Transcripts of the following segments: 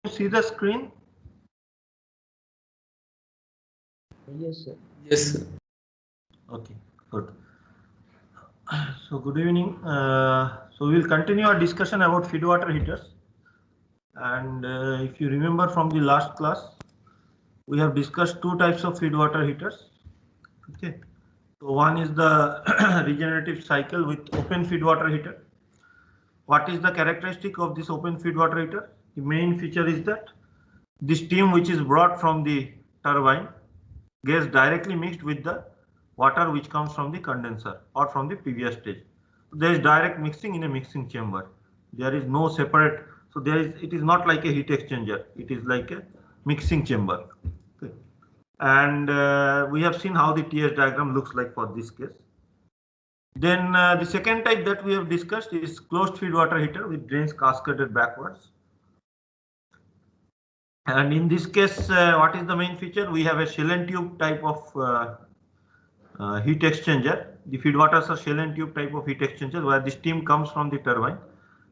see the screen? Yes, sir. Yes, sir. Okay, good. So good evening. So we'll continue our discussion about feed water heaters. And if you remember from the last class, we have discussed two types of feed water heaters. Okay. So one is the regenerative cycle with open feed water heater. What is the characteristic of this open feed water heater? The main feature is that the steam which is brought from the turbine gets directly mixed with the water which comes from the condenser or from the previous stage. There is direct mixing in a mixing chamber. There is no separate, so it is not like a heat exchanger. It is like a mixing chamber. Okay. And we have seen how the TS diagram looks like for this case. Then the second type that we have discussed is closed feed water heater with drains cascaded backwards. And in this case, what is the main feature? We have a shell and tube type of heat exchanger. The feed waters are shell and tube type of heat exchanger where the steam comes from the turbine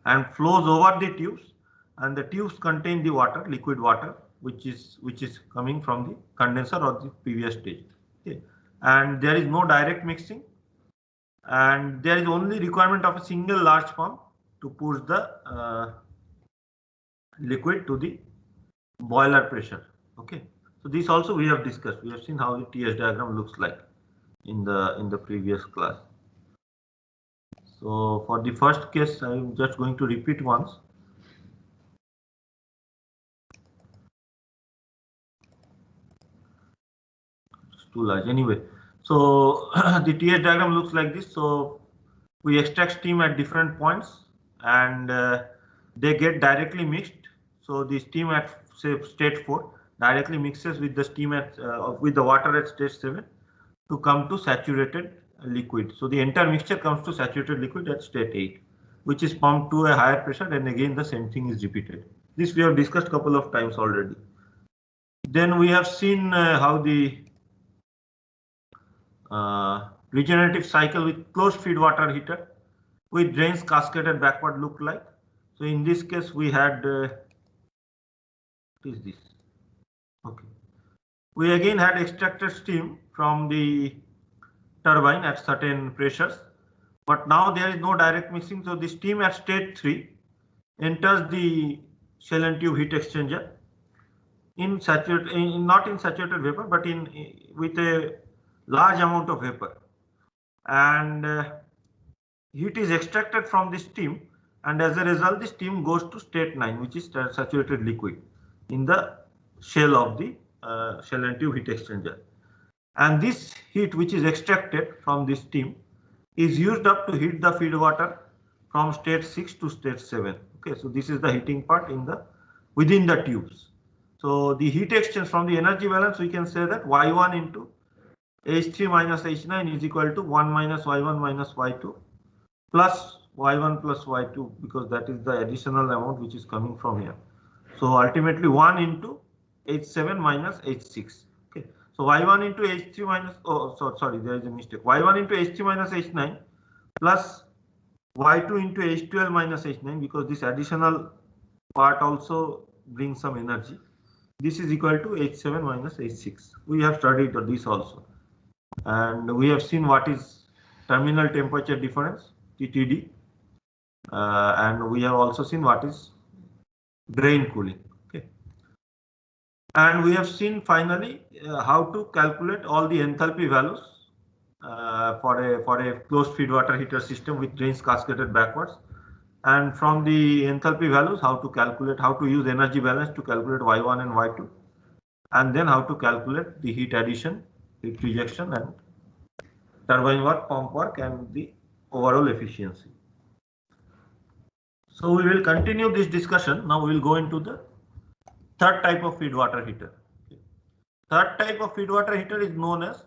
and flows over the tubes, and the tubes contain the water, liquid water, which is coming from the condenser or the previous stage. Okay. And there is no direct mixing, and there is only requirement of a single large pump to push the liquid to the boiler pressure. Okay, so this also we have discussed. We have seen how the TS diagram looks like in the previous class. So for the first case, I'm just going to repeat once. It's too large anyway. So the TS diagram looks like this. So we extract steam at different points, and they get directly mixed. So the steam at say state 4 directly mixes with the steam at with the water at state 7 to come to saturated liquid. So the entire mixture comes to saturated liquid at state 8, which is pumped to a higher pressure, and again the same thing is repeated. This we have discussed a couple of times already. Then we have seen how the regenerative cycle with closed feed water heater with drains cascaded backward look like. So in this case we had what is this? Okay, we again had extracted steam from the turbine at certain pressures, but now there is no direct mixing. So the steam at state 3 enters the shell and tube heat exchanger in saturated, not in saturated vapor, but with a large amount of vapor, and heat is extracted from the steam, and as a result the steam goes to state 9, which is saturated liquid in the shell of the shell and tube heat exchanger. And this heat which is extracted from this steam is used up to heat the feed water from state 6 to state 7. Okay, so this is the heating part within the tubes. So the heat exchange from the energy balance, we can say that Y1 into H3 minus H9 is equal to 1 minus Y1 minus Y2 plus Y1 plus Y2, because that is the additional amount which is coming from here. So ultimately 1 into H7 minus H6. Okay. So Y1 into H3 minus, sorry, there is a mistake. Y1 into H3 minus H9 plus Y2 into H12 minus H9, because this additional part also brings some energy. This is equal to H7 minus H6. We have studied this also. And we have seen what is terminal temperature difference, TTD. And we have also seen what is drain cooling. Okay. And we have seen finally how to calculate all the enthalpy values for a closed feed water heater system with drains cascaded backwards. And from the enthalpy values, how to use energy balance to calculate Y1 and Y2, and then how to calculate the heat addition, heat rejection, and turbine work, pump work, and the overall efficiency. So we will continue this discussion. Now we will go into the third type of feed water heater. Okay. Third type of feed water heater is known as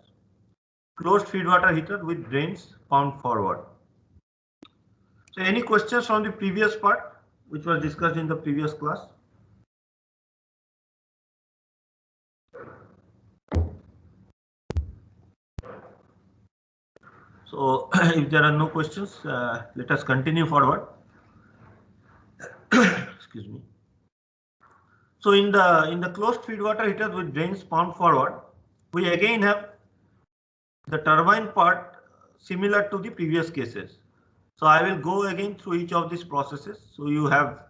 closed feed water heater with drains pumped forward. So any questions from the previous part which was discussed in the previous class? So if there are no questions, let us continue forward. Excuse me. So in the closed feed water heater with drains pumped forward, we again have the turbine part similar to the previous cases. So I will go again through each of these processes. So you have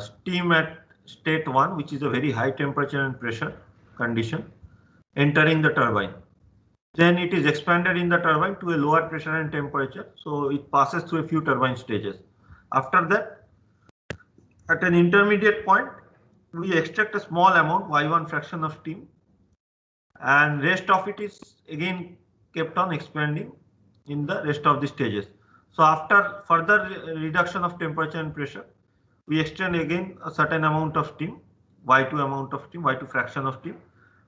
steam at state 1, which is a very high temperature and pressure condition, entering the turbine. Then it is expanded in the turbine to a lower pressure and temperature. So it passes through a few turbine stages. After that, at an intermediate point, we extract a small amount, Y1 fraction of steam, and rest of it is again kept on expanding in the rest of the stages. So after further reduction of temperature and pressure, we extend again a certain amount of steam, Y2 amount of steam, Y2 fraction of steam,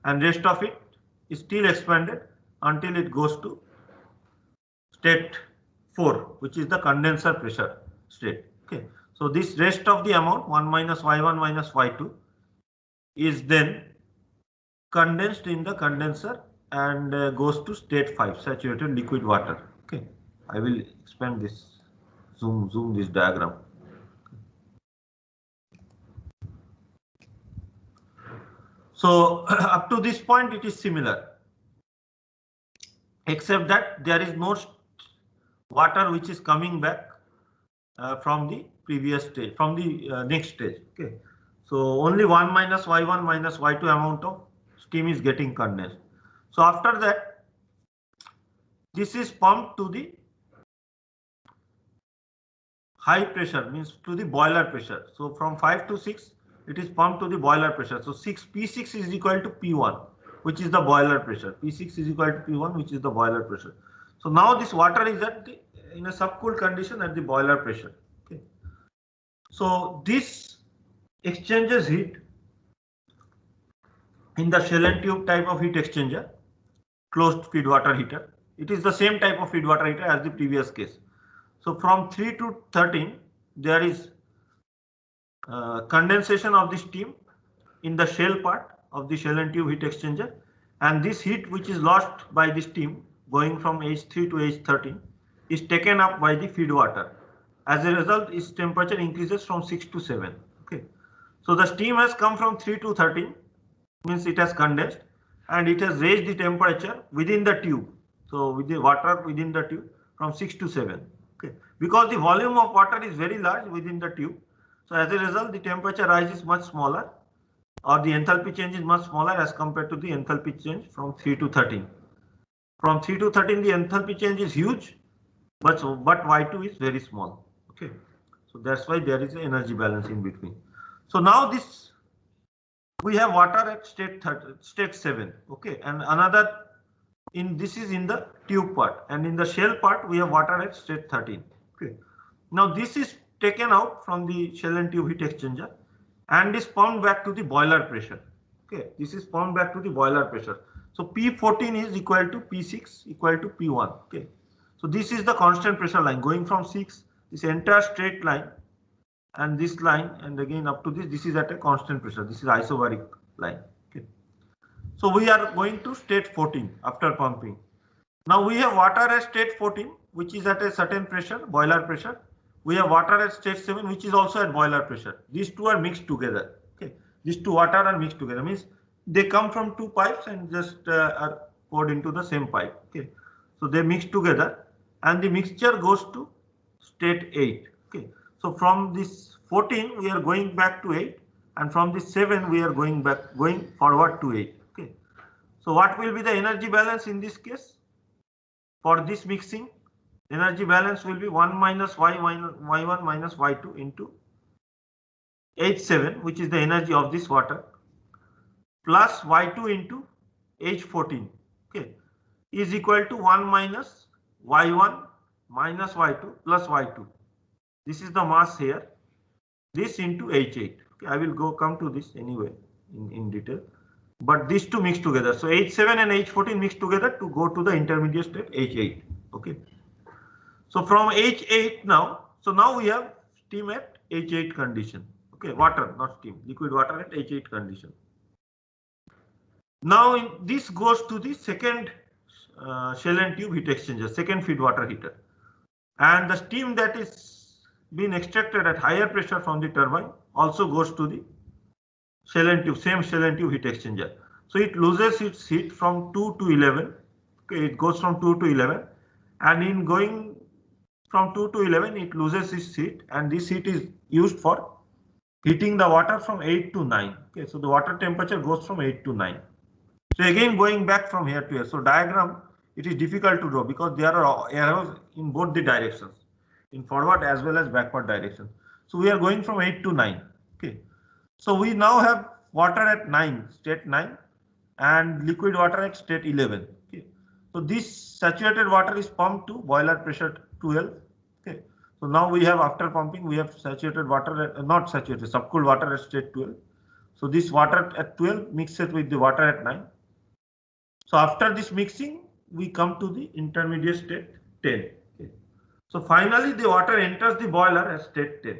and rest of it is still expanded until it goes to state 4, which is the condenser pressure state. Okay. So this rest of the amount, 1 minus Y1 minus Y2, is then condensed in the condenser and goes to state 5, saturated liquid water. Okay. I will expand this, zoom this diagram. So up to this point it is similar, except that there is no water which is coming back from the previous stage, from the next stage. Okay. So only 1 minus Y1 minus Y2 amount of steam is getting condensed. So after that, this is pumped to the high pressure, means to the boiler pressure. So from 5 to 6, it is pumped to the boiler pressure. So P6 is equal to P1, which is the boiler pressure. P6 is equal to P1, which is the boiler pressure. So now this water is in a subcooled condition at the boiler pressure. Okay. So this exchanges heat in the shell and tube type of heat exchanger, closed feed water heater. It is the same type of feed water heater as the previous case. So from 3 to 13, there is condensation of the steam in the shell part of the shell and tube heat exchanger, and this heat which is lost by the steam going from H3 to H13 is taken up by the feed water. As a result, its temperature increases from 6 to 7. Okay. So the steam has come from 3 to 13, means it has condensed, and it has raised the temperature within the tube. So with the water within the tube from 6 to 7. Okay. Because the volume of water is very large within the tube. So as a result, the temperature rise is much smaller, or the enthalpy change is much smaller as compared to the enthalpy change from 3 to 13. From 3 to 13, the enthalpy change is huge, but Y2 is very small. Okay. So that's why there is an energy balance in between. So now this, we have water at state 7. Okay. And another, this is in the tube part, and in the shell part, we have water at state 13. Okay. Now this is taken out from the shell and tube heat exchanger and is pumped back to the boiler pressure. Okay, this is pumped back to the boiler pressure. So P14 is equal to P6 equal to P1. Okay, so this is the constant pressure line going from 6, this entire straight line and this line, and again up to this is at a constant pressure. This is isobaric line. Okay, so we are going to state 14 after pumping. Now we have water at state 14, which is at a certain pressure, boiler pressure. We have water at state 7, which is also at boiler pressure. These two are mixed together. Okay, these two water are mixed together, means they come from two pipes and just are poured into the same pipe. Okay, so they mix together, and the mixture goes to state 8. Okay, so from this 14 we are going back to 8, and from this 7 we are going forward to 8. Okay, so what will be the energy balance in this case? For this mixing, energy balance will be 1 minus Y1 minus Y2 into H7, which is the energy of this water, plus Y2 into H14, okay, is equal to 1 minus Y1 minus Y2 plus Y2. This is the mass here. This into H8. Okay, I will come to this anyway in detail. But these two mix together. So H7 and H14 mix together to go to the intermediate state H8. Okay. So from H8 now, so now we have steam at H8 condition. Okay, water, not steam, liquid water at H8 condition. Now this goes to the second shell and tube heat exchanger, second feed water heater. And the steam that is being extracted at higher pressure from the turbine also goes to the shell and tube, same shell and tube heat exchanger. So it loses its heat from 2 to 11. Okay, it goes from 2 to 11, and in going from 2 to 11, it loses its heat, and this heat is used for heating the water from 8 to 9. Okay, so the water temperature goes from 8 to 9. So again, going back from here to here. So diagram, it is difficult to draw because there are arrows in both the directions, in forward as well as backward direction. So we are going from 8 to 9. Okay. So we now have water at 9, state 9, and liquid water at state 11. Okay. So this saturated water is pumped to boiler pressure 12. Okay. So now we have, after pumping, we have saturated water, not saturated, subcooled water at state 12. So this water at 12 mixes with the water at 9. So after this mixing, we come to the intermediate state 10. Okay. So finally, the water enters the boiler at state 10.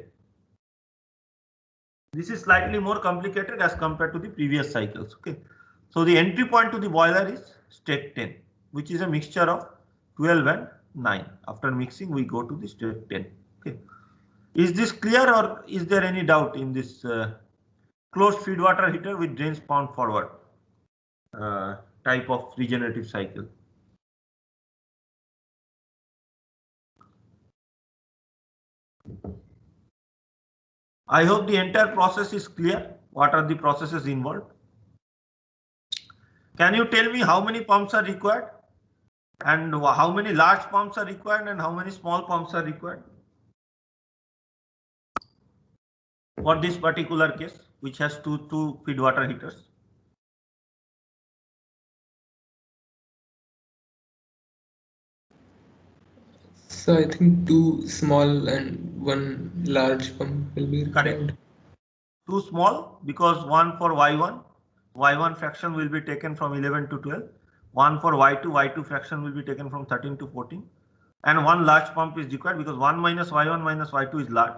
This is slightly more complicated as compared to the previous cycles. Okay. So the entry point to the boiler is state 10, which is a mixture of 12 and 9. After mixing, we go to the state 10. Okay. Is this clear, or is there any doubt in this closed feed water heater with drains pound forward type of regenerative cycle? I hope the entire process is clear. What are the processes involved? Can you tell me how many pumps are required, and how many large pumps are required, and how many small pumps are required for this particular case, which has two feed water heaters? So I think 2 small and 1 large pump will be required. Correct. 2 small, because 1 for Y1 fraction will be taken from 11 to 12. 1 for Y2 fraction will be taken from 13 to 14. And 1 large pump is required because 1 minus Y1 minus Y2 is large.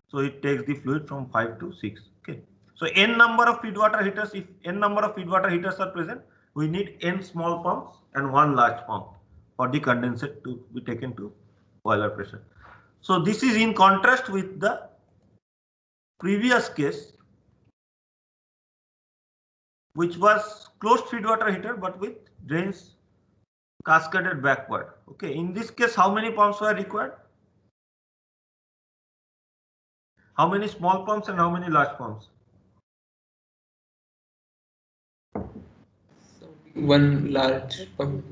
So it takes the fluid from 5 to 6. Okay. So n number of feed water heaters, if n number of feed water heaters are present, we need n small pumps and 1 large pump for the condensate to be taken to boiler pressure. So this is in contrast with the previous case, which was closed feed water heater but with drains cascaded backward. Okay, in this case, how many pumps were required? How many small pumps and how many large pumps? 1 large pump.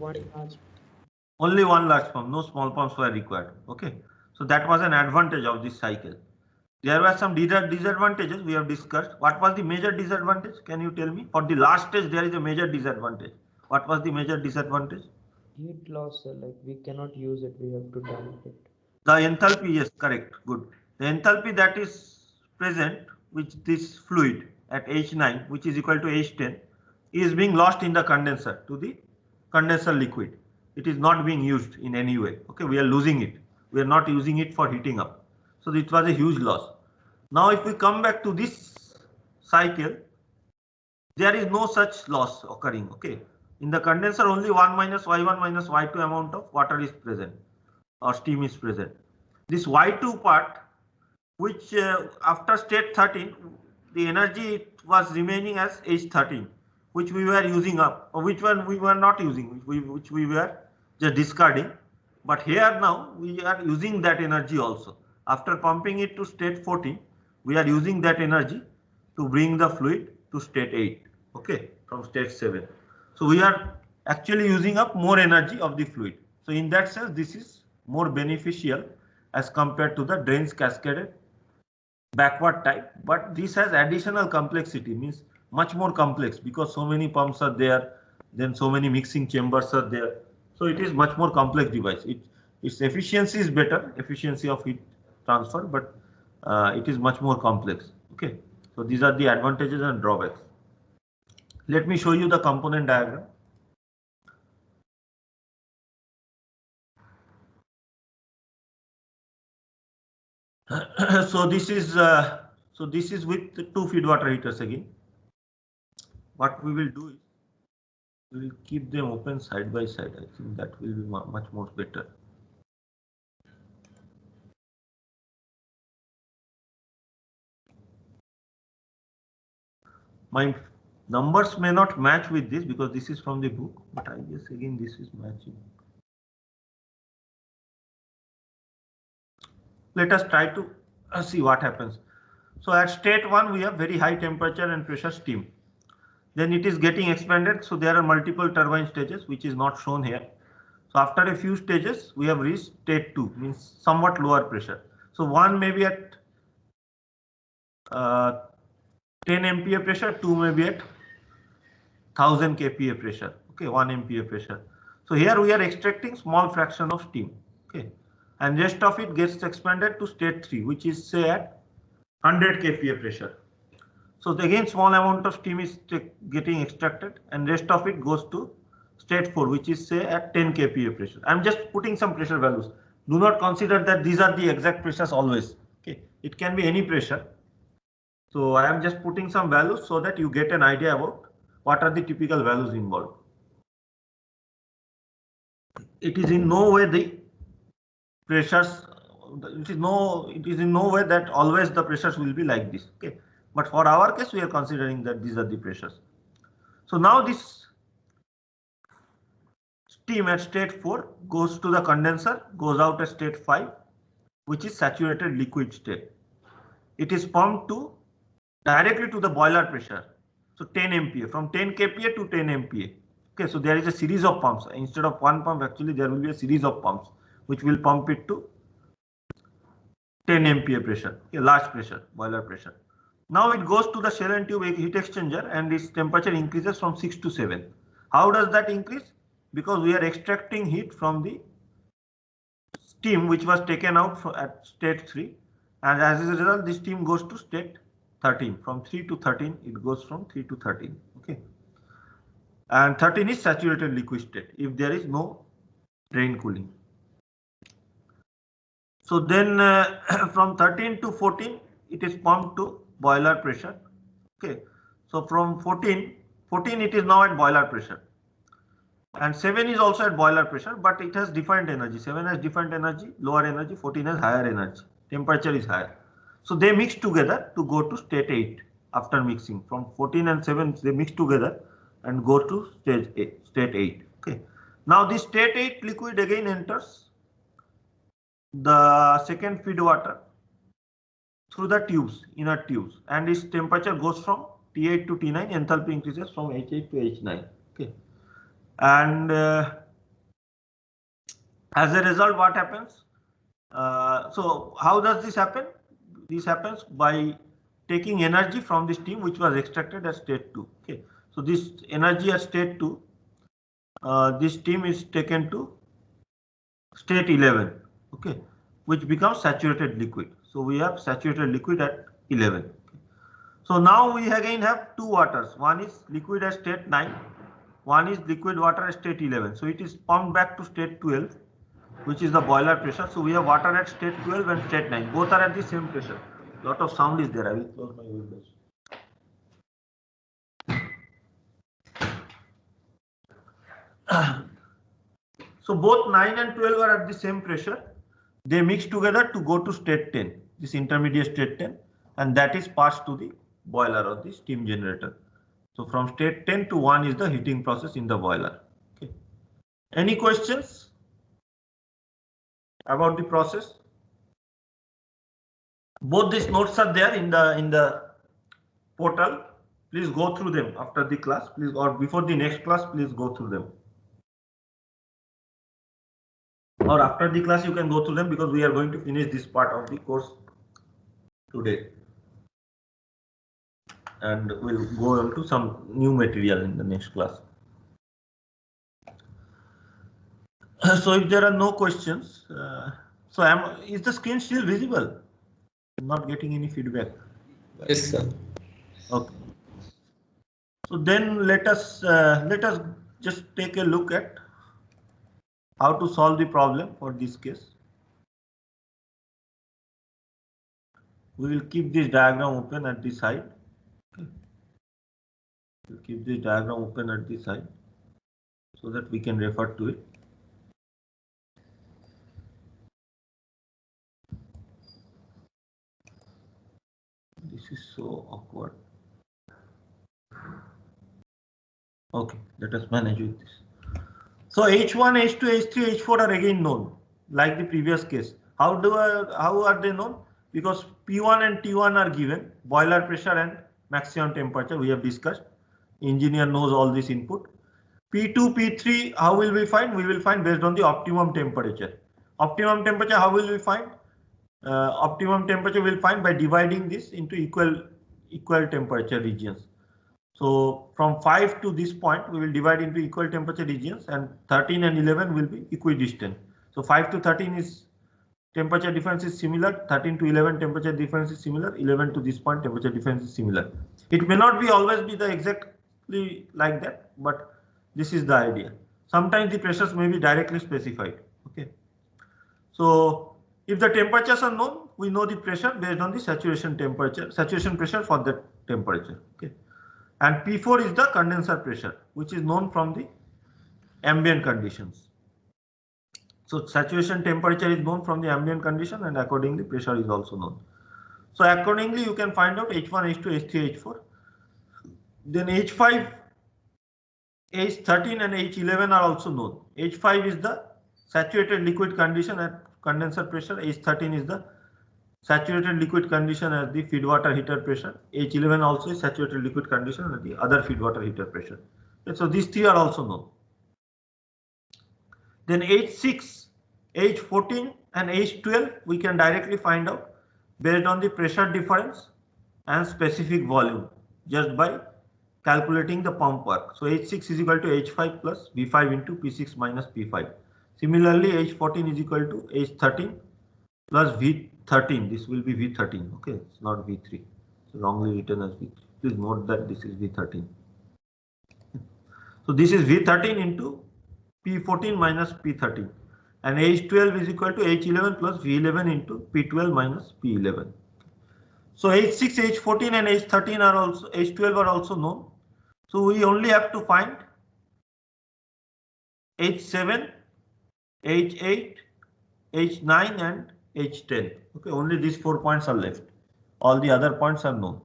Only 1 large pump, no small pumps were required. Okay, so that was an advantage of this cycle. There were some disadvantages we have discussed. What was the major disadvantage? Can you tell me? For the last stage, there is a major disadvantage. What was the major disadvantage? Heat loss, sir. Like we cannot use it. We have to dump it. The enthalpy, yes, correct, good. The enthalpy that is present with this fluid at H9, which is equal to H10, is being lost in the condenser to the condenser liquid. It is not being used in any way. Okay, we are losing it. We are not using it for heating up. So it was a huge loss. Now, if we come back to this cycle, there is no such loss occurring. Okay, in the condenser, only 1 minus Y1 minus Y2 amount of water is present, or steam is present. This Y2 part, which after state 13, the energy was remaining as H13, which we were using up, or which one we were not using, which we were just discarding. But here now we are using that energy also. After pumping it to state 14, we are using that energy to bring the fluid to state 8, okay, from state 7. So we are actually using up more energy of the fluid. So in that sense, this is more beneficial as compared to the drains cascaded backward type, but this has additional complexity, means much more complex, because so many pumps are there, then so many mixing chambers are there. So it is much more complex device. Its efficiency is better, efficiency of heat transfer, but it is much more complex. Okay, so these are the advantages and drawbacks. Let me show you the component diagram. So this is with the 2 feed water heaters again. What we will do is we will keep them open side by side. I think that will be much more better. My numbers may not match with this because this is from the book, but I guess again this is matching. Let us try to see what happens. So at state 1 we have very high temperature and pressure steam. Then it is getting expanded, so there are multiple turbine stages which is not shown here. So after a few stages we have reached state 2, means somewhat lower pressure. So one may be at 10 MPa pressure, 2 may be at 1000 kPa pressure, okay, 1 MPa pressure. So here we are extracting small fraction of steam, okay, and rest of it gets expanded to state 3, which is say at 100 kPa pressure. So again small amount of steam is getting extracted and rest of it goes to state 4, which is say at 10 kPa pressure. I'm just putting some pressure values. Do not consider that these are the exact pressures always, okay, it can be any pressure. So I am just putting some values so that you get an idea about what are the typical values involved. It is in no way the pressures, it is in no way that always the pressures will be like this, okay, but for our case we are considering that these are the pressures. So now this steam at state 4 goes to the condenser, goes out at state 5, which is saturated liquid state. It is pumped to directly to the boiler pressure. So 10 MPa, from 10 kPa to 10 MPa. Okay, so there is a series of pumps. Instead of one pump, actually there will be a series of pumps which will pump it to 10 MPa pressure, a large pressure, boiler pressure. Now it goes to the shell and tube heat exchanger and its temperature increases from 6 to 7. How does that increase? Because we are extracting heat from the steam which was taken out at state 3, and as a result this steam goes to state 13. From 3 to 13 it goes from 3 to 13, okay, and 13 is saturated liquid state if there is no drain cooling. So then from 13 to 14 it is pumped to boiler pressure, okay, so from 14 it is now at boiler pressure, and 7 is also at boiler pressure, but it has different energy. 7 has different energy, lower energy, 14 has higher energy, temperature is higher. So they mix together to go to state 8. After mixing from 14 and 7 they mix together and go to state 8, okay. Now this state 8 liquid again enters the second feed water through the tubes, inner tubes, and its temperature goes from T8 to T9, enthalpy increases from H8 to H9, okay, and as a result what happens? So how does this happen? This happens by taking energy from the steam which was extracted at state 2, okay. So this energy at state 2, this steam is taken to state 11, okay, which becomes saturated liquid. So we have saturated liquid at 11. So now we again have two waters. One is liquid at state 9, one is liquid water at state 11. So it is pumped back to state 12, which is the boiler pressure. So we have water at state 12 and state 9. Both are at the same pressure. Lot of sound is there. I will close my windows. So both 9 and 12 are at the same pressure. They mix together to go to state 10, this intermediate state 10, and that is passed to the boiler or the steam generator. So from state 10 to 1 is the heating process in the boiler. Okay. Any questions about the process? Both these notes are there in the portal. Please go through them after the class, please, or before the next class, please go through them. Or after the class you can go through them because we are going to finish this part of the course today. And we'll go on to some new material in the next class. So if there are no questions, is the screen still visible? I'm not getting any feedback. Yes, sir. Okay. So then let us just take a look at how to solve the problem for this case. We will keep this diagram open at the side. Okay. We'll keep this diagram open at the side so that we can refer to it. This is so awkward. Okay, let us manage with this. So H1, H2, H3, H4 are again known, like the previous case. How are they known? Because P1 and T1 are given, boiler pressure and maximum temperature we have discussed. Engineer knows all this input. P2, P3, how will we find? We will find based on the optimum temperature. Optimum temperature, how will we find? Optimum temperature we'll find by dividing this into equal temperature regions. So from 5 to this point, we will divide into equal temperature regions, and 13 and 11 will be equidistant. So 5 to 13 is temperature difference is similar, 13 to 11 temperature difference is similar, 11 to this point temperature difference is similar. It may not be always be the exactly like that, but this is the idea. Sometimes the pressures may be directly specified. Okay. So if the temperatures are known, we know the pressure based on the saturation pressure for that temperature. Okay. And P4 is the condenser pressure, which is known from the ambient conditions. So saturation temperature is known from the ambient condition, and accordingly pressure is also known. So accordingly you can find out H1, H2, H3, H4. Then H5, H13 and H11 are also known. H5 is the saturated liquid condition at condenser pressure. H13 is the saturated liquid condition at the feed water heater pressure. H11 also is saturated liquid condition at the other feed water heater pressure. So these three are also known. Then H6, H14 and H12 we can directly find out based on the pressure difference and specific volume just by calculating the pump work. So H6 is equal to H5 plus V5 into P6 minus P5. Similarly, H14 is equal to H13 plus V13. This will be V13. Okay, it's not V3. It's wrongly written as V3. Please note that this is V13. So this is V13 into P14 minus P13, and H12 is equal to H11 plus V11 into P12 minus P11. So H6, H14 and H13 are also, H12 are also known. So we only have to find H7, H8, H9 and H10. Okay, only these 4 points are left. All the other points are known.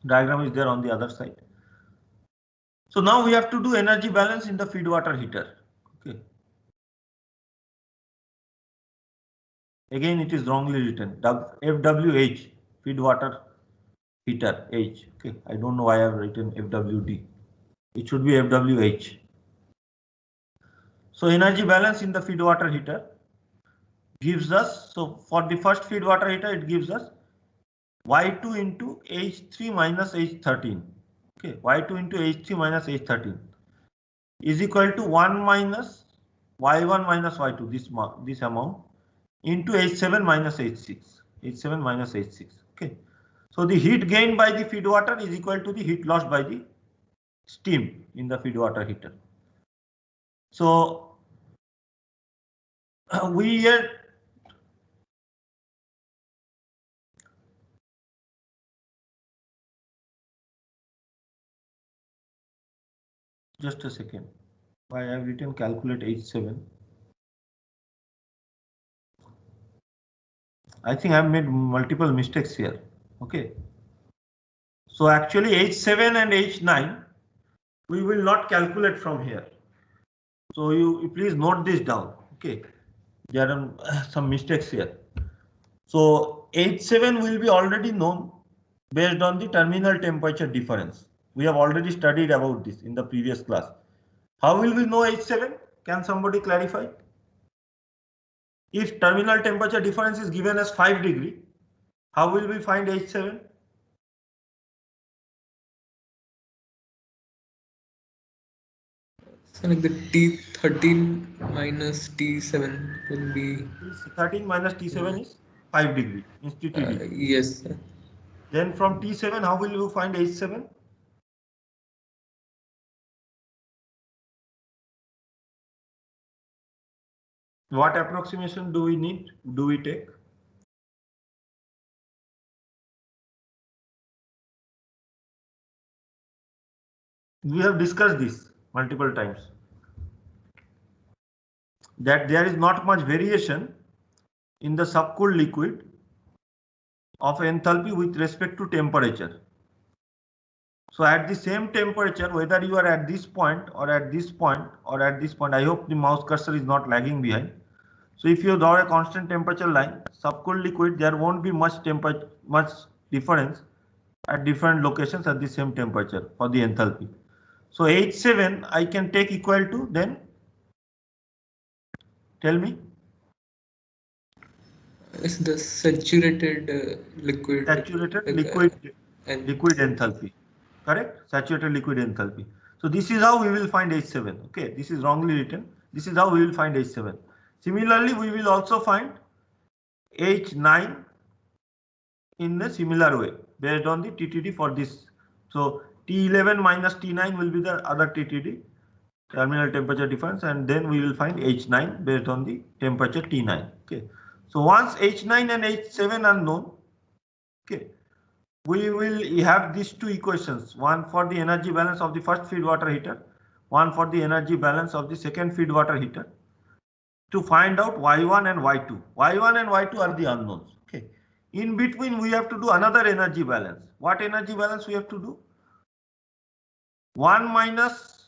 Diagram is there on the other side. So now we have to do energy balance in the feed water heater. Okay. Again, it is wrongly written. FWH, feed water heater H. Okay, I don't know why I have written FWD. It should be FWH. So energy balance in the feed water heater gives us, so for the first feed water heater, it gives us Y2 into H3 minus H13. Okay, Y2 into H3 minus H13 is equal to 1 minus Y1 minus Y2, this amount, into H7 minus H6. H7 minus H6. Okay. So the heat gained by the feed water is equal to the heat lost by the steam in the feed water heater. So we here just a second. Why I have written calculate H7. I think I have made multiple mistakes here. Okay. So actually H7 and H9 we will not calculate from here. So you please note this down. Okay. There are some mistakes here. So H7 will be already known based on the terminal temperature difference. We have already studied about this in the previous class. How will we know H7? Can somebody clarify? If terminal temperature difference is given as 5 degree, how will we find H7? So like the T13 minus T7 will be. T13 minus T7 is 5 degree. Yes, sir. Then from T7, how will you find H7? What approximation do we need? Do we take? We have discussed this multiple times, that there is not much variation in the subcooled liquid of enthalpy with respect to temperature. So at the same temperature, whether you are at this point or at this point or at this point, I hope the mouse cursor is not lagging behind. So if you draw a constant temperature line, subcooled liquid, there won't be much difference at different locations at the same temperature for the enthalpy. So H7 I can take equal to, then tell me. It's the saturated liquid. Saturated And liquid enthalpy. Correct? Saturated liquid enthalpy. So this is how we will find H7. Okay, this is wrongly written. This is how we will find H7. Similarly, we will also find H9 in a similar way based on the TTD for this. So T11 minus T9 will be the other TTD, terminal temperature difference, and then we will find H9 based on the temperature T9. Okay. So once H9 and H7 are known, okay, we will have these two equations, one for the energy balance of the first feed water heater, one for the energy balance of the second feed water heater, to find out Y1 and Y2. Y1 and Y2 are the unknowns. Okay. In between, we have to do another energy balance. What energy balance we have to do? 1 minus,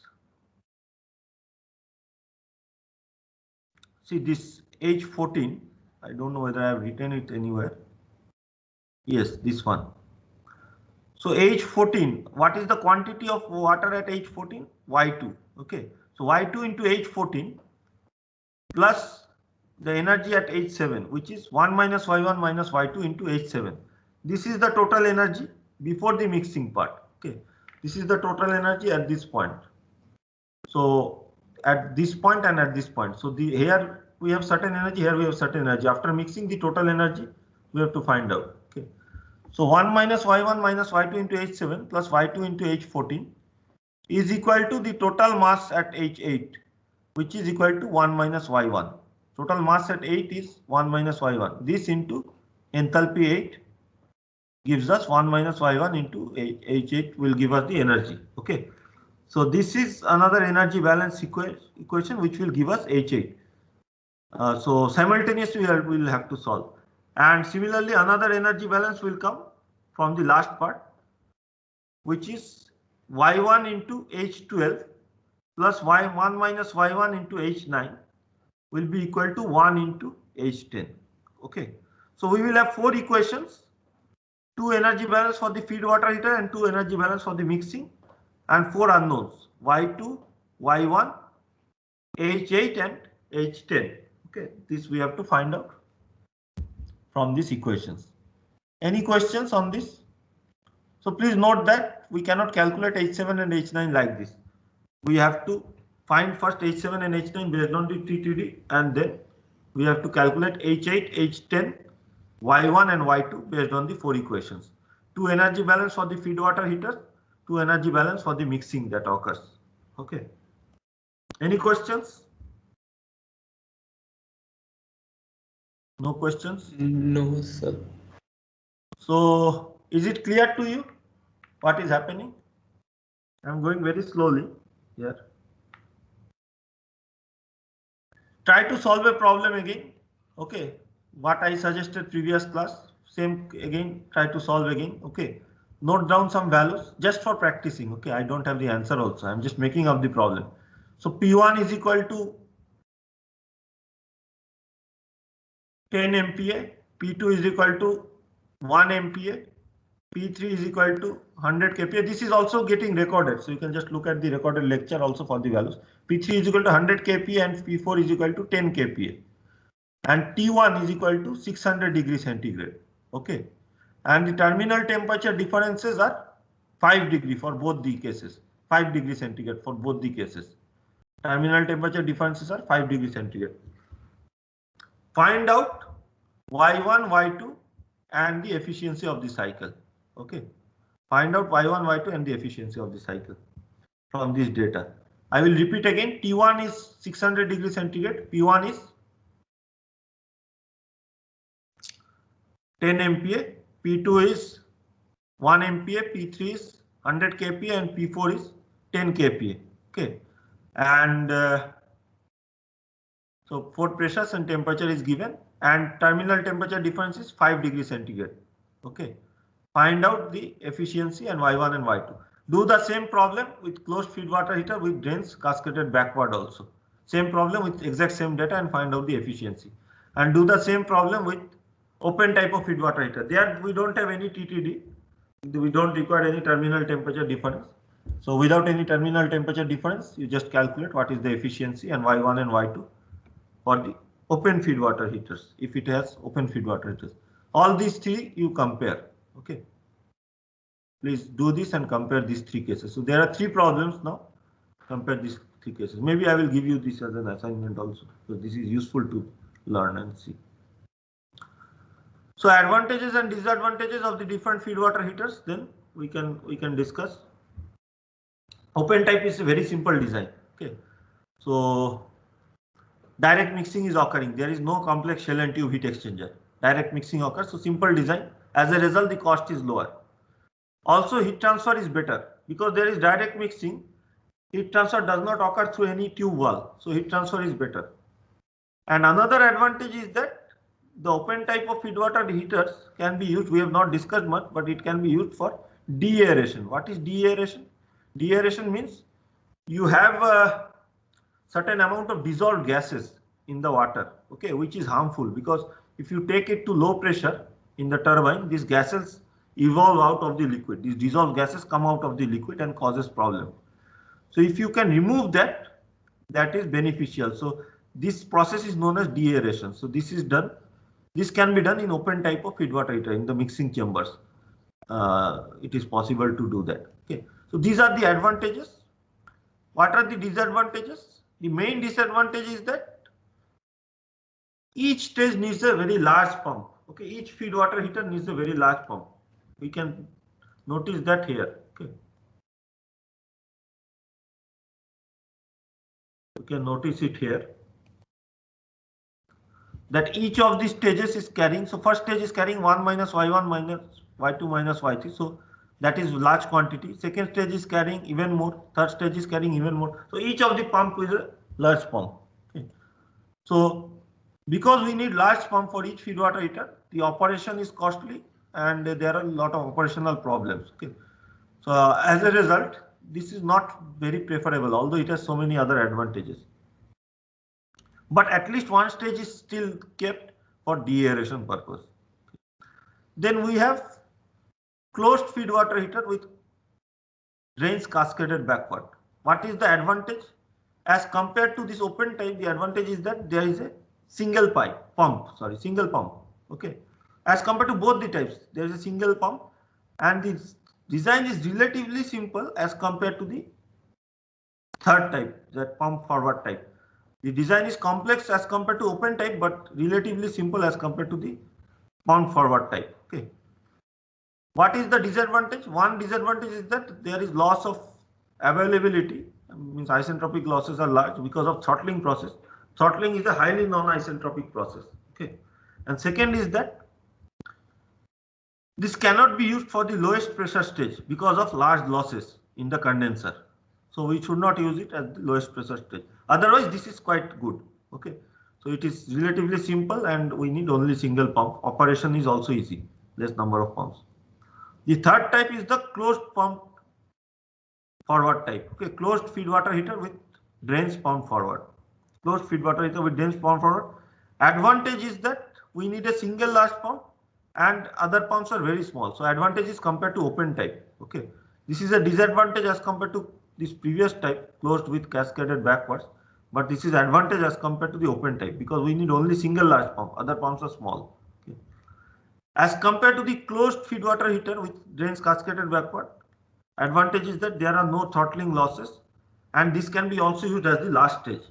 see this H14, I don't know whether I have written it anywhere. Yes, this one. So H14, what is the quantity of water at H14? Y2. Okay. So Y2 into H14 plus the energy at H7, which is 1 minus Y1 minus Y2 into H7. This is the total energy before the mixing part. Okay. This is the total energy at this point. So at this point and at this point. So here we have certain energy, here we have certain energy. After mixing the total energy, we have to find out. Okay. So 1 minus Y1 minus Y2 into H7 plus Y2 into H14 is equal to the total mass at H8, which is equal to 1 minus Y1. Total mass at 8 is 1 minus Y1. This into enthalpy 8 gives us 1 minus Y1 into H8 will give us the energy. Okay. So this is another energy balance equation which will give us H8. So simultaneously we will have to solve. And similarly, another energy balance will come from the last part, which is Y1 into H12 plus Y1 minus Y1 into H9 will be equal to 1 into H10. Okay. So we will have 4 equations, 2 energy balance for the feed water heater and 2 energy balance for the mixing, and 4 unknowns, Y2, Y1, H8 and H10. Okay. This we have to find out from these equations. Any questions on this? So please note that we cannot calculate H7 and H9 like this. We have to find first H7 and H9 based on the TTD, and then we have to calculate H8, H10, Y1 and Y2 based on the 4 equations. 2 energy balance for the feed water heater, 2 energy balance for the mixing that occurs. Okay. Any questions? No questions? no, sir. So is it clear to you what is happening? I'm going very slowly here. Try to solve a problem again. Okay. What I suggested previous class, same again, try to solve again. Okay. Note down some values just for practicing. Okay. I don't have the answer also. I'm just making up the problem. So P1 is equal to 10 MPa, P2 is equal to 1 MPa, P3 is equal to 100 kPa. This is also getting recorded. So you can just look at the recorded lecture also for the values. P3 is equal to 100 kPa and P4 is equal to 10 kPa. And T1 is equal to 600 degrees centigrade. Okay. And the terminal temperature differences are 5 degree for both the cases. 5 degrees centigrade for both the cases. Terminal temperature differences are 5 degrees centigrade. Find out Y1, Y2 and the efficiency of the cycle. Okay. Find out Y1, Y2 and the efficiency of the cycle from this data. I will repeat again. T1 is 600 degrees centigrade. P1 is 10 MPa. P2 is 1 MPa. P3 is 100 kPa and P4 is 10 kPa. Okay. And so 4 pressures and temperature is given, and terminal temperature difference is 5 degrees centigrade. Okay. Find out the efficiency and Y1 and Y2. Do the same problem with closed feed water heater with drains cascaded backward also. Same problem with exact same data and find out the efficiency. And do the same problem with open type of feed water heater. There we don't have any TTD. We don't require any terminal temperature difference. So without any terminal temperature difference, you just calculate what is the efficiency and Y1 and Y2 for the open feed water heaters. If it has open feed water heaters, all these three you compare. Okay. Please do this and compare these three cases. So there are three problems now. Compare these three cases. Maybe I will give you this as an assignment also, because this is useful to learn and see. So advantages and disadvantages of the different feed water heaters. Then we can discuss. Open type is a very simple design. Okay. So direct mixing is occurring. There is no complex shell and tube heat exchanger. Direct mixing occurs. So simple design. As a result, the cost is lower. Also, heat transfer is better because there is direct mixing. Heat transfer does not occur through any tube wall. So heat transfer is better. And another advantage is that the open type of feed water heaters can be used. We have not discussed much, but it can be used for deaeration. What is deaeration? Deaeration means you have a certain amount of dissolved gases in the water, okay, which is harmful because if you take it to low pressure in the turbine, these gases evolve out of the liquid. These dissolved gases come out of the liquid and causes problem. So if you can remove that, that is beneficial. So this process is known as deaeration. So this is done. This can be done in open type of feed water heater in the mixing chambers. It is possible to do that. Okay. So these are the advantages. What are the disadvantages? The main disadvantage is that each stage needs a very large pump. Okay, each feed water heater needs a very large pump. We can notice that here. Okay. You can notice it here that each of these stages is carrying. So first stage is carrying 1 minus Y1 minus Y2 minus Y3. So that is large quantity. Second stage is carrying even more. Third stage is carrying even more. So each of the pump is a large pump. Okay. So because we need large pump for each feed water heater, the operation is costly and there are a lot of operational problems. Okay. So as a result, this is not very preferable, although it has so many other advantages. But at least one stage is still kept for deaeration purpose. Then we have closed feed water heater with drains cascaded backward. What is the advantage? As compared to this open type, the advantage is that there is a single pump. Okay. As compared to both the types, there is a single pump and the design is relatively simple as compared to the third type, that pump forward type. The design is complex as compared to open type, but relatively simple as compared to the pump forward type. Okay. What is the disadvantage? One disadvantage is that there is loss of availability. Means isentropic losses are large because of throttling process. Throttling is a highly non-isentropic process. Okay. And second is that this cannot be used for the lowest pressure stage because of large losses in the condenser. So we should not use it at the lowest pressure stage. Otherwise, this is quite good. Okay. So it is relatively simple and we need only single pump. Operation is also easy. Less number of pumps. The third type is the closed pump forward type. Okay. Closed feed water heater with drains pump forward. Closed feed water heater with drains pump forward. Advantage is that we need a single large pump and other pumps are very small. So advantage is compared to open type. Okay. This is a disadvantage as compared to this previous type closed with cascaded backwards. But this is advantage as compared to the open type because we need only single large pump. Other pumps are small. Okay. As compared to the closed feed water heater with drains cascaded backward, advantage is that there are no throttling losses and this can be also used as the last stage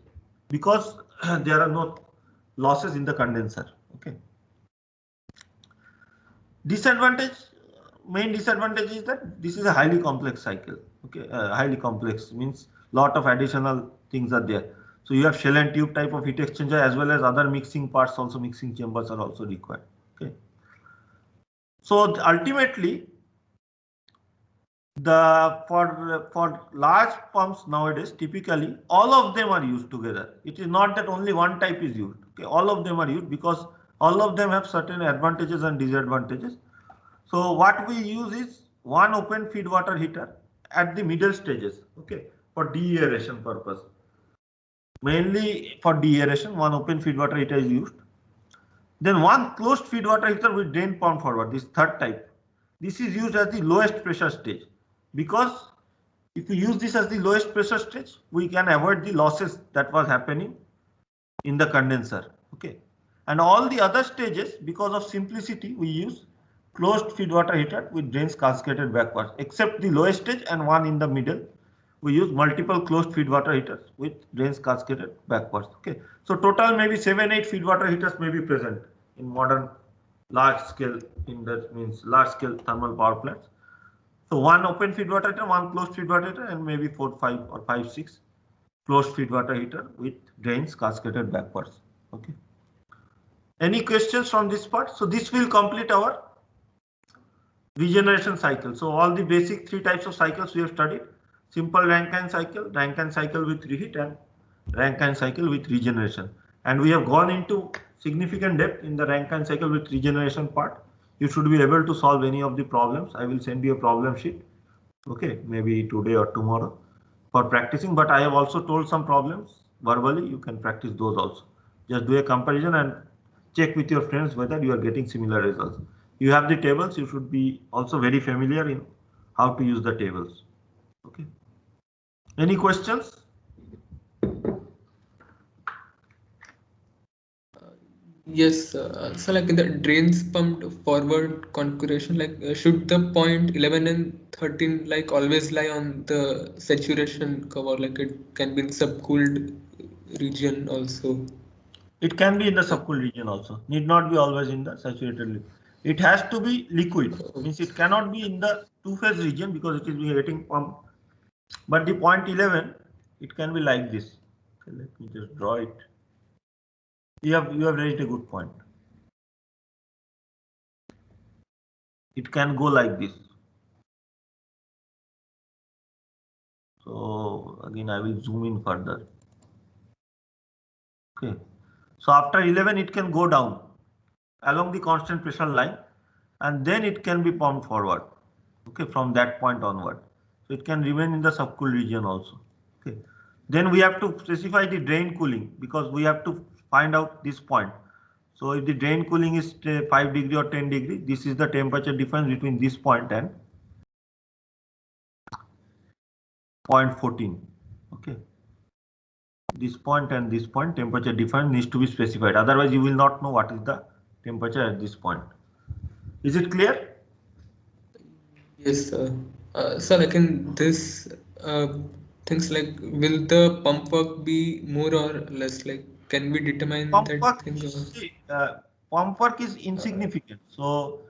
because there are no losses in the condenser. Okay. Main disadvantage is that this is a highly complex cycle. Okay, highly complex means lot of additional things are there. So you have shell and tube type of heat exchanger as well as other mixing parts, also mixing chambers are also required. Okay. So ultimately, for large pumps nowadays, typically all of them are used together. It is not that only one type is used. Okay, all of them are used because all of them have certain advantages and disadvantages. So what we use is one open feed water heater at the middle stages, okay, for deaeration purpose. Mainly for deaeration, one open feed water heater is used. Then one closed feed water heater with drain pump forward, this third type. This is used as the lowest pressure stage, because if we use this as the lowest pressure stage, we can avoid the losses that was happening in the condenser, okay. And all the other stages, because of simplicity, we use closed feed water heater with drains cascaded backwards, except the lowest stage and one in the middle. We use multiple closed feed water heaters with drains cascaded backwards, okay. So total maybe 7-8 feed water heaters may be present in modern large scale, in that means large scale thermal power plants. So one open feed water heater, one closed feed water heater, and maybe 4, 5 or 5, 6 closed feed water heater with drains cascaded backwards, okay. Any questions from this part? So this will complete our regeneration cycle. So all the basic 3 types of cycles we have studied: simple Rankine cycle with reheat, and Rankine cycle with regeneration. And we have gone into significant depth in the Rankine cycle with regeneration part. You should be able to solve any of the problems. I will send you a problem sheet, okay, maybe today or tomorrow for practicing, but I have also told some problems verbally. You can practice those also. Just do a comparison and check with your friends whether you are getting similar results. You have the tables, you should be also very familiar in how to use the tables, okay. Any questions? Yes, so like the drains pumped forward configuration, like should the point 11 and 13 like always lie on the saturation cover, like it can be in subcooled region also? It can be in the subcooled region also, need not be always in the saturated region. It has to be liquid, means it cannot be in the two-phase region because it is getting pumped. But the point 11, it can be like this. Okay, let me just draw it. You have raised a good point. It can go like this. So again, I will zoom in further. Okay. So after 11, it can go down along the constant pressure line, and then it can be pumped forward. Okay, from that point onward. So it can remain in the subcooled region also. Okay. Then we have to specify the drain cooling, because we have to find out this point. So if the drain cooling is 5 degree or 10 degree, this is the temperature difference between this point and point 14. Okay. This point and this point, temperature difference needs to be specified. Otherwise, you will not know what is the temperature at this point. Is it clear? Yes, so like in this things, like will the pump work be more or less? Like can we determine Pump that work, thing? see, pump work is insignificant. So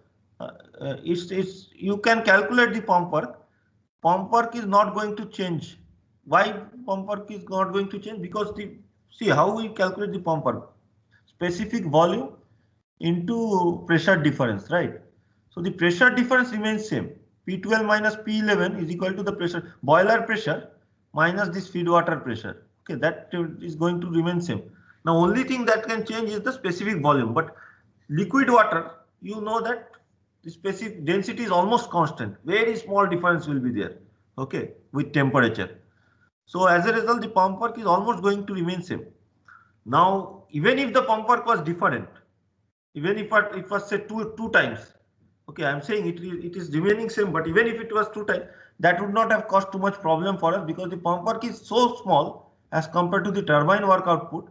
it's you can calculate the pump work. Pump work is not going to change. Why pump work is not going to change? Because the, see how we calculate the pump work: specific volume into pressure difference, right? So the pressure difference remains same. P12 minus P11 is equal to the pressure, boiler pressure minus this feed water pressure. Okay, that is going to remain same. Now only thing that can change is the specific volume, but liquid water, you know that the specific density is almost constant. Very small difference will be there, okay, with temperature. So as a result, the pump work is almost going to remain same. Now, even if the pump work was different, even if it was say two times, okay, I'm saying it is remaining same, but even if it was 2 times, that would not have caused too much problem for us, because the pump work is so small as compared to the turbine work output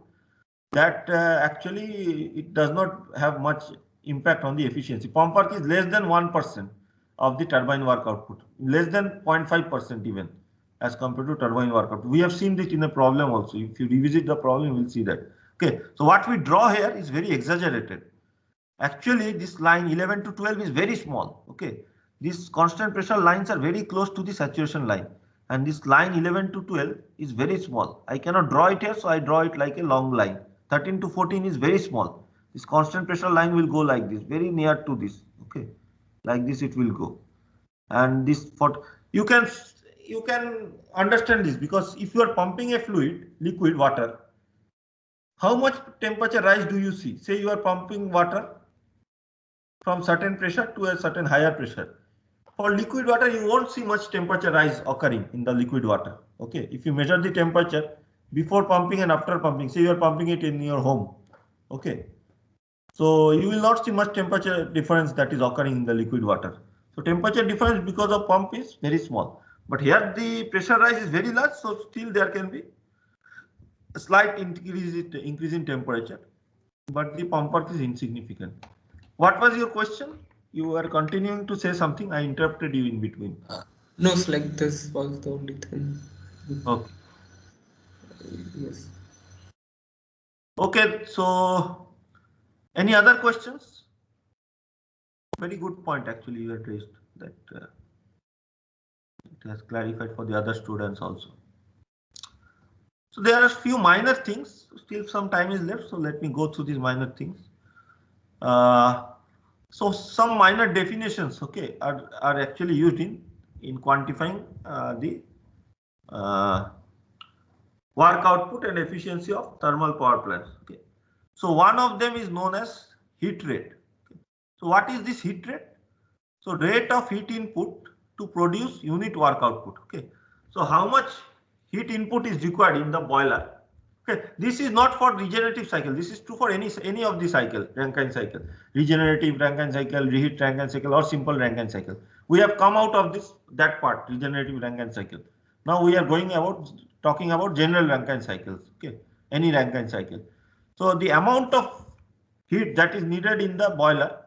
that actually it does not have much impact on the efficiency. Pump work is less than 1% of the turbine work output, less than 0.5% even, as compared to turbine work output. We have seen this in a problem also. If you revisit the problem, you will see that. Okay, so what we draw here is very exaggerated. Actually, this line 11 to 12 is very small. Okay, these constant pressure lines are very close to the saturation line, and this line 11 to 12 is very small. I cannot draw it here, so I draw it like a long line. 13 to 14 is very small. This constant pressure line will go like this, very near to this. Okay, like this it will go, and this for you can understand this, because if you are pumping a fluid, liquid water, how much temperature rise do you see? Say you are pumping water from certain pressure to a certain higher pressure. For liquid water, you won't see much temperature rise occurring in the liquid water. Okay, if you measure the temperature before pumping and after pumping, say you are pumping it in your home. Okay, so you will not see much temperature difference that is occurring in the liquid water. So temperature difference because of pump is very small. But here the pressure rise is very large, so still there can be a slight increase in temperature, but the pump work is insignificant. What was your question? You were continuing to say something. I interrupted you in between. No, it's like this was the only thing. Okay. Yes. Okay. So, any other questions? Very good point. Actually, you had raised that. It has clarified for the other students also. So there are a few minor things. Still, some time is left. So let me go through these minor things. So some minor definitions, okay, are actually used in quantifying the work output and efficiency of thermal power plants. Okay. So one of them is known as heat rate. Okay. So what is this heat rate? So rate of heat input to produce unit work output. Okay. So how much heat input is required in the boiler? Okay. This is not for regenerative cycle. This is true for any of the cycle, Rankine cycle, regenerative Rankine cycle, reheat Rankine cycle, or simple Rankine cycle. We have come out of that part, regenerative Rankine cycle. Now we are talking about general Rankine cycles. Okay, any Rankine cycle. So the amount of heat that is needed in the boiler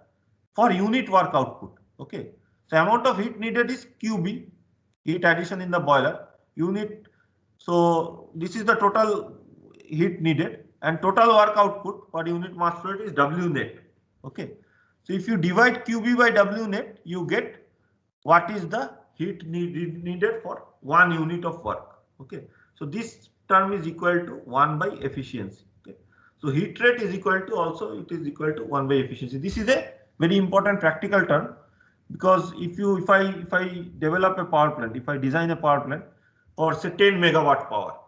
for unit work output. Okay, so amount of heat needed is QB, heat addition in the boiler unit. So this is the total heat needed, and total work output per unit mass flow rate is W net. Okay, so if you divide QB by W net, you get what is the heat needed for 1 unit of work. Okay, so this term is equal to 1 by efficiency. Okay, so heat rate is equal to also it is equal to 1 by efficiency. This is a very important practical term, because if I develop a power plant, if I design a power plant for say 10 megawatt power,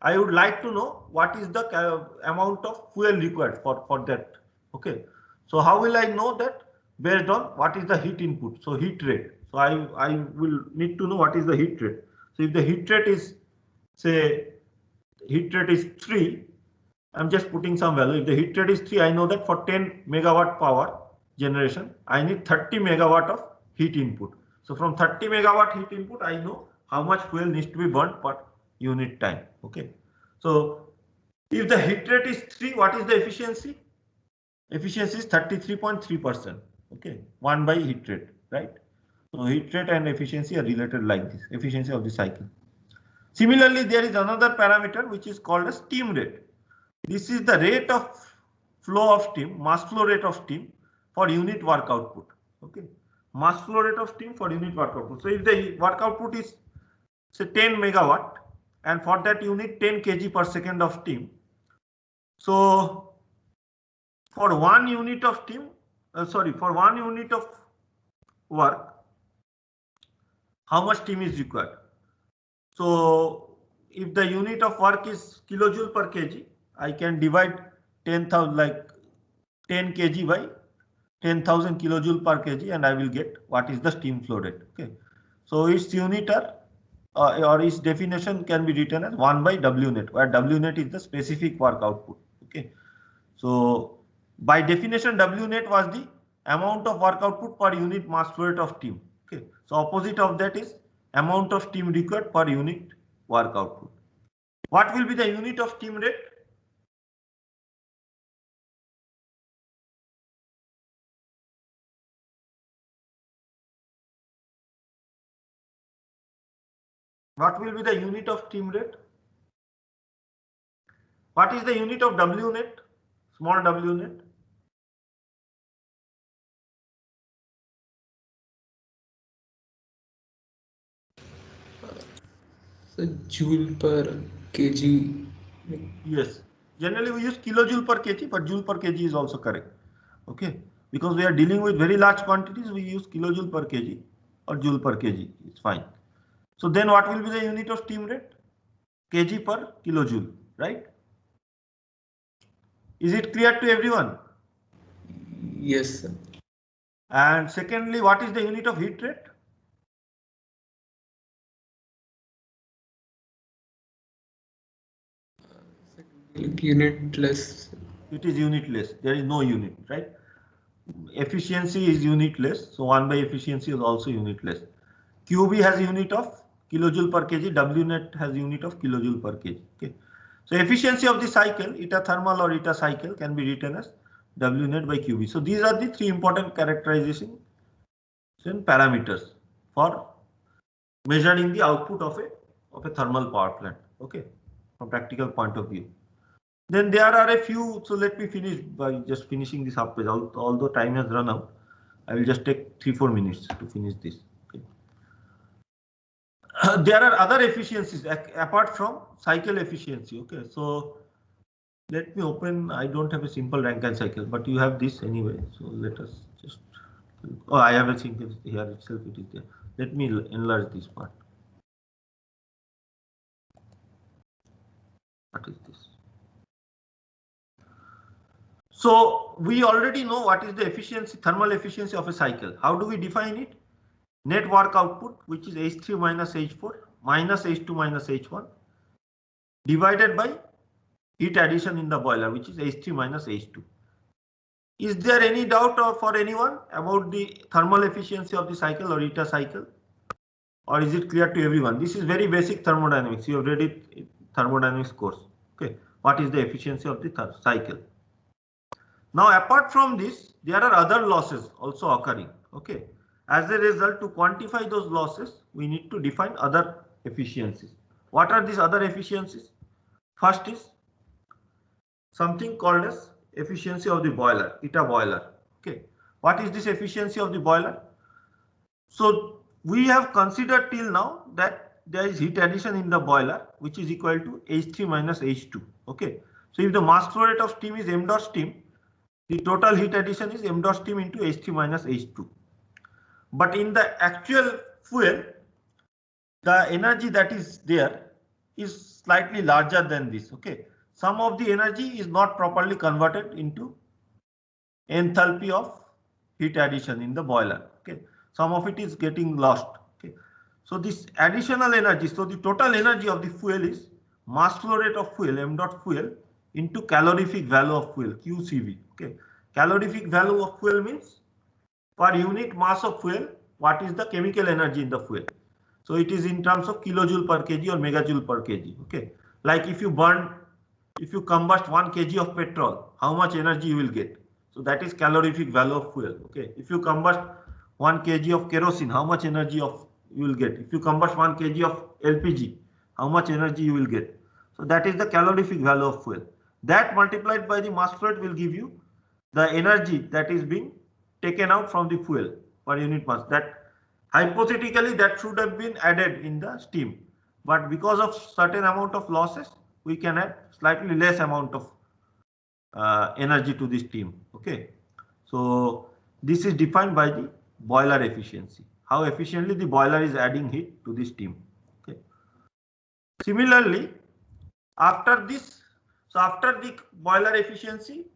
I would like to know what is the amount of fuel required for that. Okay, so how will I know that? Based on what is the heat input, so heat rate. So I will need to know what is the heat rate. So if the heat rate is, say, heat rate is 3, I'm just putting some value. If the heat rate is 3, I know that for 10 megawatt power generation, I need 30 megawatt of heat input. So from 30 megawatt heat input, I know how much fuel needs to be burnt per unit time. Okay. So if the heat rate is 3, what is the efficiency? Efficiency is 33.3%. Okay. 1 by heat rate, right? So heat rate and efficiency are related like this, efficiency of the cycle. Similarly, there is another parameter which is called as steam rate. This is the rate of flow of steam, mass flow rate of steam for unit work output. Okay, mass flow rate of steam for unit work output. So if the work output is say 10 megawatt, and for that you need 10 kg per second of steam. So for 1 unit of steam, for 1 unit of work, how much steam is required? So if the unit of work is kilojoule per kg, I can divide 10,000 like 10 kg by 10,000 kilojoule per kg, and I will get what is the steam flow rate. Okay, so its unit or its definition can be written as 1 by W net, where W net is the specific work output. Okay, so by definition, W net was the amount of work output per unit mass flow rate of steam. Okay, so opposite of that is amount of steam required per unit work output. What will be the unit of steam rate? What will be the unit of steam rate? What is the unit of W net? Small W net? So joule per kg. Yes. Generally we use kilojoule per kg, but joule per kg is also correct. Okay. Because we are dealing with very large quantities, we use kilojoule per kg or joule per kg. It's fine. So then what will be the unit of steam rate? Kg per kilojoule, right? Is it clear to everyone? Yes, sir. And secondly, what is the unit of heat rate? like unitless. It is unitless. There is no unit, right? Efficiency is unitless. So 1 by efficiency is also unitless. QB has unit of kilojoule per kg. WNet has unit of kilojoule per kg. Okay. So efficiency of the cycle, eta thermal or eta cycle, can be written as WNet by QB. So these are the three important characterization parameters for measuring the output of a thermal power plant. Okay, from practical point of view. Then there are a few. So let me finish by just finishing this up page. Although time has run out, I will just take 3-4 minutes to finish this. Okay. There are other efficiencies apart from cycle efficiency. Okay, so let me open. I don't have a simple Rankine cycle, but you have this anyway. So let us just. Oh, I have a simple here itself. It is there. Let me enlarge this part. What is this? So we already know what is the efficiency, thermal efficiency of a cycle. How do we define it? Net work output, which is H3 minus H4 minus H2 minus H1 divided by heat addition in the boiler, which is H3 minus H2. Is there any doubt for anyone about the thermal efficiency of the cycle or eta cycle? Or is it clear to everyone? This is very basic thermodynamics. You have read it in thermodynamics course. Okay. What is the efficiency of the cycle? Now, apart from this, there are other losses also occurring. Okay. As a result, to quantify those losses, we need to define other efficiencies. What are these other efficiencies? First is something called as efficiency of the boiler, eta boiler. Okay. What is this efficiency of the boiler? So we have considered till now that there is heat addition in the boiler, which is equal to H3 minus H2. Okay. So if the mass flow rate of steam is m dot steam, the total heat addition is m dot steam into H3 minus H2. But in the actual fuel, the energy that is there is slightly larger than this. Okay. Some of the energy is not properly converted into enthalpy of heat addition in the boiler. Okay. Some of it is getting lost. Okay. So this additional energy, so the total energy of the fuel is mass flow rate of fuel, m dot fuel, into calorific value of fuel, QCV. Okay. Calorific value of fuel means per unit mass of fuel, what is the chemical energy in the fuel. So it is in terms of kilojoule per kg or megajoule per kg. Okay. Like if you combust 1 kg of petrol, how much energy you will get? So that is calorific value of fuel. Okay. If you combust 1 kg of kerosene, how much energy you will get? If you combust 1 kg of LPG, how much energy you will get? So that is the calorific value of fuel. That multiplied by the mass flow rate will give you the energy that is being taken out from the fuel per unit mass. That hypothetically that should have been added in the steam, but because of certain amount of losses, we can add slightly less amount of energy to the steam. Okay, so this is defined by the boiler efficiency, how efficiently the boiler is adding heat to the steam. Okay. Similarly, after this, so after the boiler efficiency,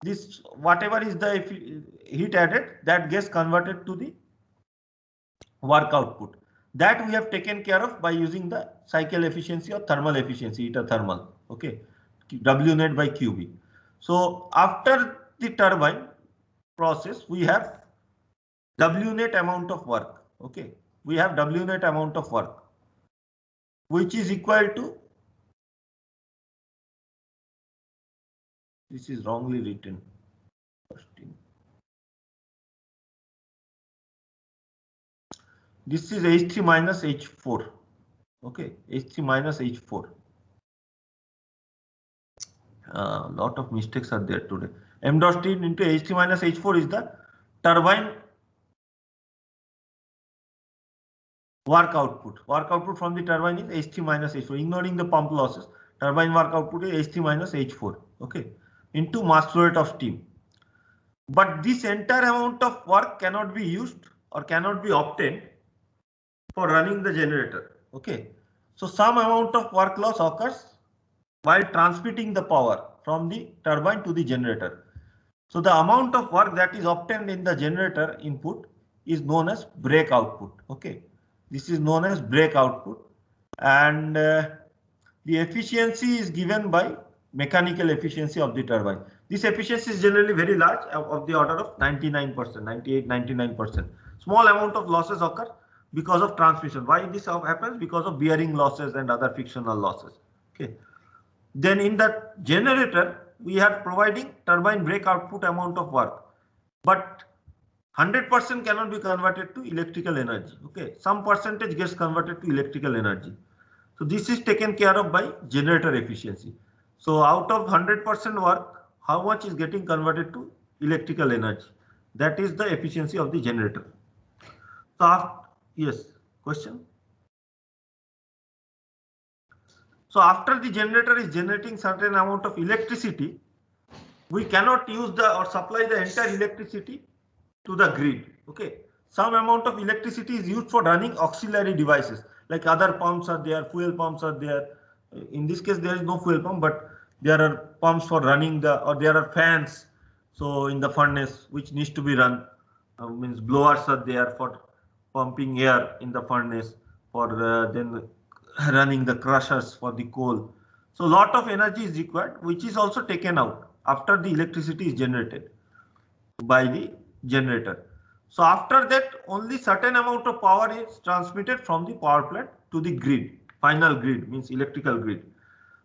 this whatever is the heat added, that gets converted to the work output. That we have taken care of by using the cycle efficiency or thermal efficiency, eta thermal. Okay, WNet by QB. So after the turbine process, we have WNet amount of work. Okay, we have WNet amount of work, which is equal to, this is wrongly written. This is H3 minus H4. Okay, H3 minus H4. Lot of mistakes are there today. M dot steam into H3 minus H4 is the turbine work output. Work output from the turbine is H3 minus H4. Ignoring the pump losses, turbine work output is H3 minus H4. Okay, into mass flow rate of steam. But this entire amount of work cannot be used or cannot be obtained for running the generator. Okay, so some amount of work loss occurs while transmitting the power from the turbine to the generator. So the amount of work that is obtained in the generator input is known as brake output. Okay, this is known as brake output, and the efficiency is given by mechanical efficiency of the turbine. This efficiency is generally very large, of the order of 99%, 98, 99%. Small amount of losses occur because of transmission. Why this happens? Because of bearing losses and other frictional losses. Okay. Then in the generator, we are providing turbine brake output amount of work, but 100% cannot be converted to electrical energy. Okay, some percentage gets converted to electrical energy. So this is taken care of by generator efficiency. So out of 100% work, how much is getting converted to electrical energy? That is the efficiency of the generator. So yes, question. So after the generator is generating certain amount of electricity, we cannot use or supply the entire electricity to the grid. Okay, some amount of electricity is used for running auxiliary devices, like other pumps are there, fuel pumps are there. In this case, there is no fuel pump, but there are pumps for running or there are fans. So in the furnace, which needs to be run, means blowers are there for pumping air in the furnace, for then running the crushers for the coal. So a lot of energy is required, which is also taken out after the electricity is generated by the generator. So after that, only certain amount of power is transmitted from the power plant to the grid. Final grid means electrical grid.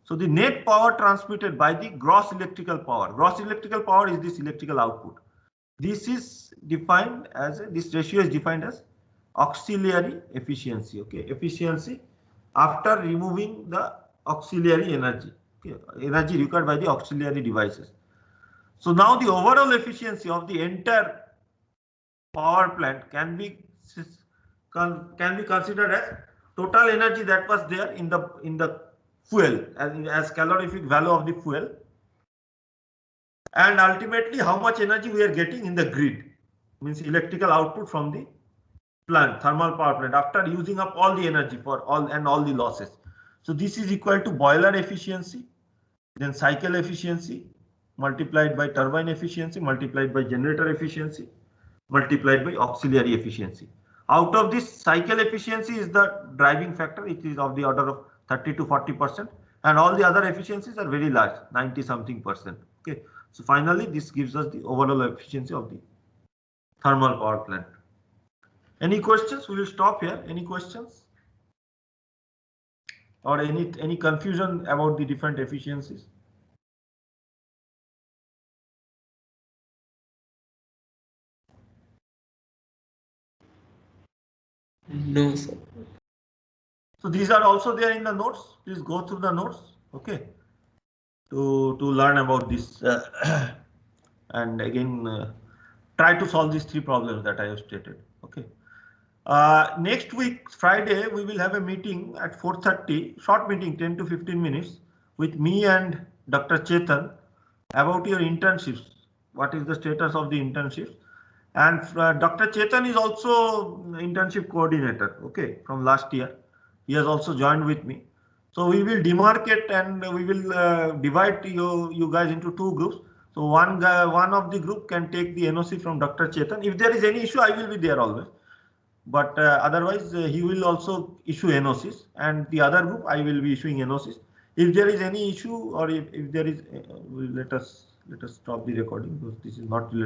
So the net power transmitted by the gross electrical power. Gross electrical power is this electrical output. This is defined as this ratio is defined as auxiliary efficiency. Okay, efficiency after removing the auxiliary energy. Okay, energy required by the auxiliary devices. So now the overall efficiency of the entire power plant can be considered as total energy that was there in the fuel as calorific value of the fuel, and ultimately how much energy we are getting in the grid, means electrical output from the plant, thermal power plant, after using up all the energy for all the losses. So this is equal to boiler efficiency, then cycle efficiency multiplied by turbine efficiency multiplied by generator efficiency multiplied by auxiliary efficiency. Out of this, cycle efficiency is the driving factor. It is of the order of 30 to 40%, and all the other efficiencies are very large, 90 something percent. Okay, so finally this gives us the overall efficiency of the thermal power plant. Any questions? We will stop here. Any questions or any confusion about the different efficiencies? No, sir. So these are also there in the notes. Please go through the notes. Okay, to learn about this and again try to solve these three problems that I have stated. Okay. Next week, Friday, we will have a meeting at 4:30, short meeting, 10 to 15 minutes, with me and Dr. Chetan about your internships. What is the status of the internships? And Dr. Chetan is also internship coordinator, okay, from last year. He has also joined with me. So we will demarcate and we will divide you guys into two groups. So one of the group can take the NOC from Dr. Chetan. If there is any issue, I will be there always. But otherwise, he will also issue NOCs, and the other group I will be issuing NOCs. If there is any issue or if there is, let us stop the recording because this is not related.